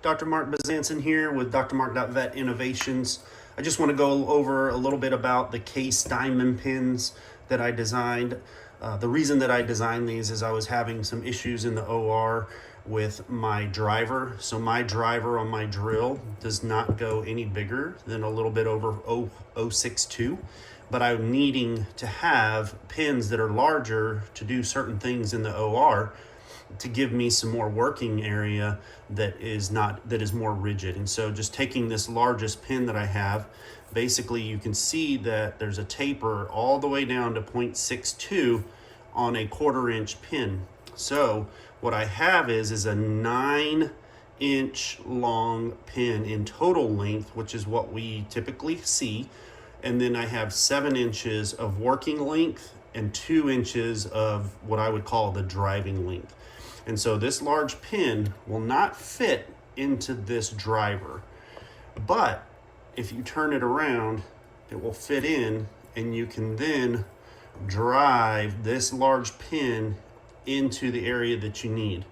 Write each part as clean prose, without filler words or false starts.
Dr. Mark Besançon here with DrMark.Vet Innovations. I just want to go over a little bit about the K-Steinman pins that I designed. The reason that I designed these is I was having some issues in the OR with my driver. So my driver on my drill does not go any bigger than a little bit over 0.062, but I'm needing to have pins that are larger to do certain things in the OR to give me some more working area that is more rigid. And so just taking this largest pin that I have, basically you can see that there's a taper all the way down to 0.62 on a 1/4 inch pin. So what I have is a 9-inch long pin in total length, which is what we typically see. And then I have 7 inches of working length and 2 inches of what I would call the driving length. And so this large pin will not fit into this driver, but if you turn it around, it will fit in, and you can then drive this large pin into the area that you need.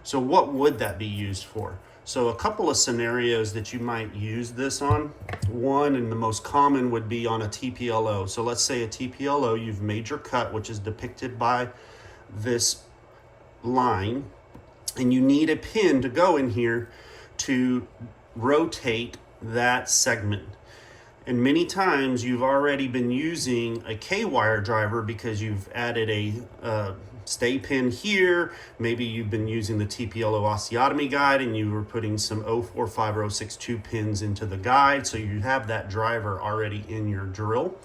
So what would that be used for? So a couple of scenarios that you might use this on. One, and the most common, would be on a TPLO. So let's say a TPLO, you've made your cut, which is depicted by this line, and you need a pin to go in here to rotate that segment. And many times you've already been using a K-wire driver because you've added a stay pin here. Maybe you've been using the TPLO osteotomy guide and you were putting some 045 or 062 pins into the guide, so you have that driver already in your drill.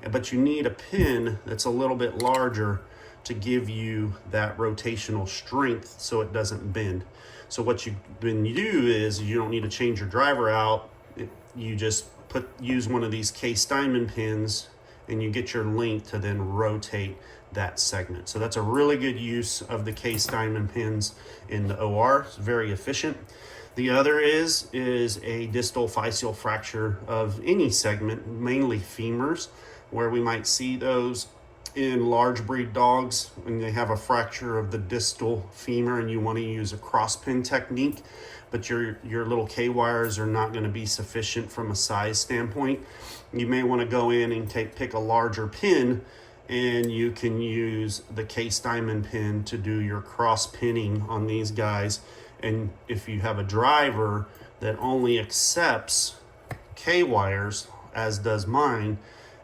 But you need a pin that's a little bit larger to give you that rotational strength so it doesn't bend. So what you then do is you don't need to change your driver out. You just use one of these K-Steinman pins and you get your length to then rotate that segment. So that's a really good use of the K-Steinman pins in the OR. It's very efficient. The other is a distal physeal fracture of any segment, mainly femurs, where we might see those in large breed dogs when they have a fracture of the distal femur and you want to use a cross pin technique, but your little K-wires are not going to be sufficient from a size standpoint. You may want to go in and pick a larger pin, and you can use the K-Steinman pin to do your cross pinning on these guys. And if you have a driver that only accepts K-wires, as does mine,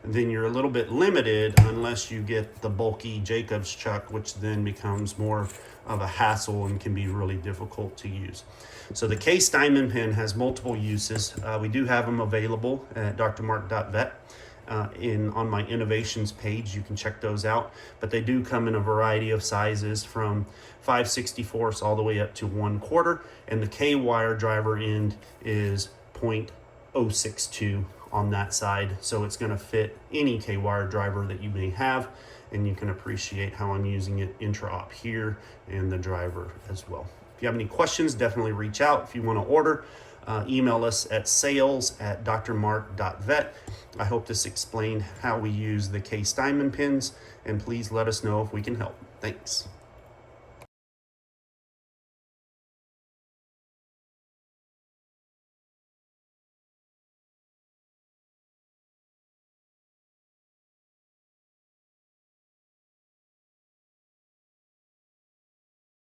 then you're a little bit limited unless you get the bulky Jacobs chuck, which then becomes more of a hassle and can be really difficult to use. So the K-Steinman pin has multiple uses. We do have them available at DrMark.Vet. On my innovations page, you can check those out, but they do come in a variety of sizes from 5/64 all the way up to 1/4, and the K-wire driver end is 0.062 on that side, so it's going to fit any K-wire driver that you may have, and you can appreciate how I'm using it intra-op here and the driver as well. If you have any questions, definitely reach out. If you want to order, email us at sales@DrMark.Vet. I hope this explained how we use the K-Steinman pins, and please let us know if we can help. Thanks.